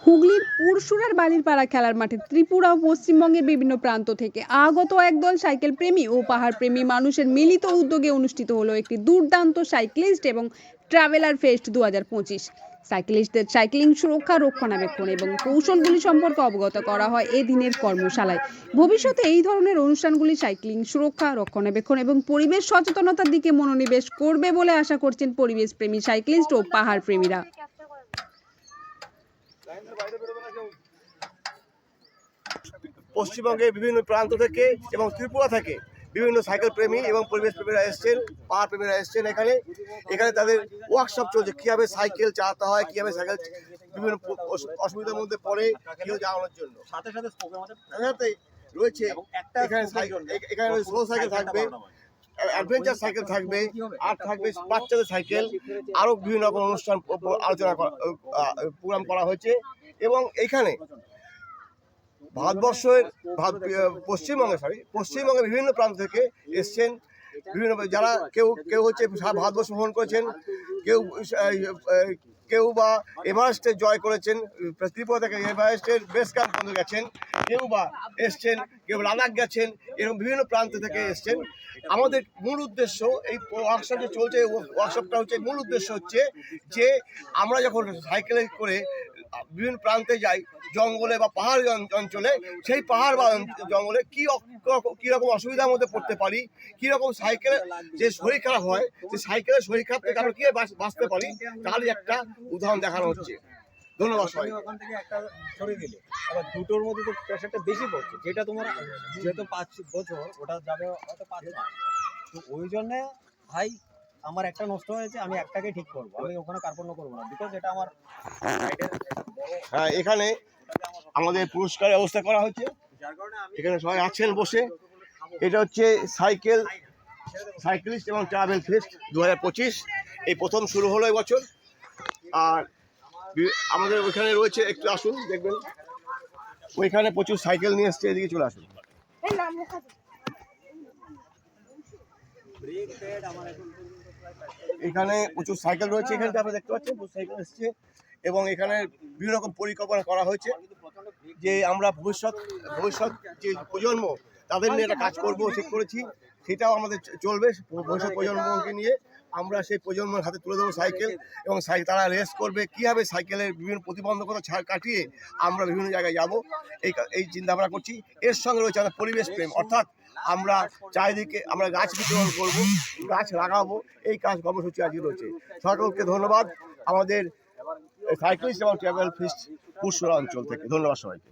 হুগলির পুরসুরার বালিরপাড়া খেলার মাঠে ত্রিপুরা ও পশ্চিমবঙ্গের বিভিন্ন প্রান্ত থেকে আগত একদল সাইকেল প্রেমী ও পাহাড় প্রেমী মানুষের মিলিত উদ্যোগে অনুষ্ঠিত হলো একটি দুর্দান্ত সাইক্লিস্ট এবং ট্রাভেলার ফেস্ট 2025। সাইক্লিস্টদের সাইক্লিং সুরক্ষা, রক্ষণাবেক্ষণ এবং কৌশলগুলি সম্পর্কে অবগত করা হয় এই দিনের কর্মশালায়। ভবিষ্যতে এই ধরনের অনুষ্ঠানগুলি সাইক্লিং সুরক্ষা, রক্ষণাবেক্ষণ এবং পরিবেশ সচেতনতার দিকে মনোনিবেশ করবে বলে আশা করছেন পরিবেশ প্রেমী সাইক্লিস্ট ও পাহাড় প্রেমীরা। পশ্চিমবঙ্গের বিভিন্ন প্রান্ত থেকে এবং ত্রিপুরা থেকে বিভিন্ন সাইকেল প্রেমী এবং পরিবেশ প্রেমীরা এসছেন, পাহাড় প্রেমীরা এসছেন। এখানে তাদের ওয়ার্কশপ চলছে, কীভাবে সাইকেল চালাতে হয়, কীভাবে সাইকেল বিভিন্ন অসুবিধার মধ্যে পড়ে কেউ যাওয়ানোর জন্য। সাথে রয়েছে এখানে স্লো সাইকেল থাকবে, অ্যাডভেঞ্চার সাইকেল থাকবে, আর থাকবে বাচ্চাদের সাইকেল, আরও বিভিন্ন রকম অনুষ্ঠান আলোচনা প্রোগ্রাম করা হয়েছে। এবং এইখানে পশ্চিমবঙ্গের বিভিন্ন প্রান্ত থেকে এসছেন বিভিন্ন, যারা কেউ হচ্ছে ভারতবর্ষ ভ্রমণ করেছেন, কেউ বা এভারেস্টে জয় করেছেন, ত্রিপুরা থেকে এভারেস্টের বেস ক্যাম্প পর্যন্ত গেছেন, কেউ বা এসছেন, কেউ লাদাখ গেছেন, এরকম বিভিন্ন প্রান্ত থেকে এসছেন। আমাদের মূল উদ্দেশ্য, এই ওয়ার্কশপ যে চলছে, ওয়ার্কশপটা হচ্ছে মূল উদ্দেশ্য হচ্ছে যে আমরা যখন সাইকেলে করে বিভিন্ন প্রান্তে যাই, জঙ্গলে বা পাহাড় অঞ্চলে, সেই পাহাড় বা জঙ্গলে কীরকম অসুবিধার মধ্যে পড়তে পারি, কীরকম সাইকেলের যে শরীর খারাপ হয়, সেই সাইকেলের শরীর খারাপ থেকে আমরা কীভাবে বাঁচতে পারি, তারই একটা উদাহরণ দেখানো হচ্ছে। ধন্যবাদ সবাই। ওখান থেকে একটা সরে দিলে আবার দুটোর মধ্যে তো প্রেশারটা বেশি পড়ছে, যেটা তোমার যেহেতু 5 বছর ওটা যাবে হয়তো 5 মাস। তো ওই জন্যে ভাই আমার একটা নষ্ট হয়েছে, আমি একটাকে ঠিক করবো, আমি ওখানে কার্পণ্য করবো না, বিকজ এটা আমার। হ্যাঁ, এখানে আমাদের পুরস্কারের ব্যবস্থা করা হয়েছে, এখানে সবাই আছেন বসে। এটা হচ্ছে সাইক্লিস্ট এবং ট্রাভেল ফেস্ট 2025, এই প্রথম শুরু হলো এবছর। আর আমাদের ওইখানে রয়েছে, একটু আসুন দেখবেন, ওইখানে প্রচুর সাইকেল নিয়ে এসছে, এদিকে চলে আসুন। এখানে প্রচুর সাইকেল রয়েছে, এখানে আপনি দেখতে পাচ্ছেন প্রচুর সাইকেল এসছে। এবং এখানে বিভিন্ন রকম পরিকল্পনা করা হয়েছে যে আমরা ভবিষ্যৎ যে প্রজন্ম, তাদের নিয়ে একটা কাজ করবো, ঠিক করেছি। সেটাও আমাদের চলবে, ভবিষ্যৎ প্রজন্মকে নিয়ে আমরা সেই প্রজন্মের হাতে তুলে দেবো সাইকেল, এবং তারা রেস করবে কীভাবে সাইকেলের বিভিন্ন প্রতিবন্ধকতা কাটিয়ে আমরা বিভিন্ন জায়গায় যাব, এই চিন্তাভাবনা করছি। এর সঙ্গে রয়েছে আমাদের পরিবেশ প্রেম, অর্থাৎ আমরা চারিদিকে আমরা গাছ বিতরণ করবো, গাছ লাগাবো, এই কাজ কর্মসূচি আজকে রয়েছে। সকলকে ধন্যবাদ আমাদের সাইক্লিস্ট এবং ট্রাভেল ফেস্ট পুরসুরা অঞ্চল থেকে। ধন্যবাদ সবাইকে।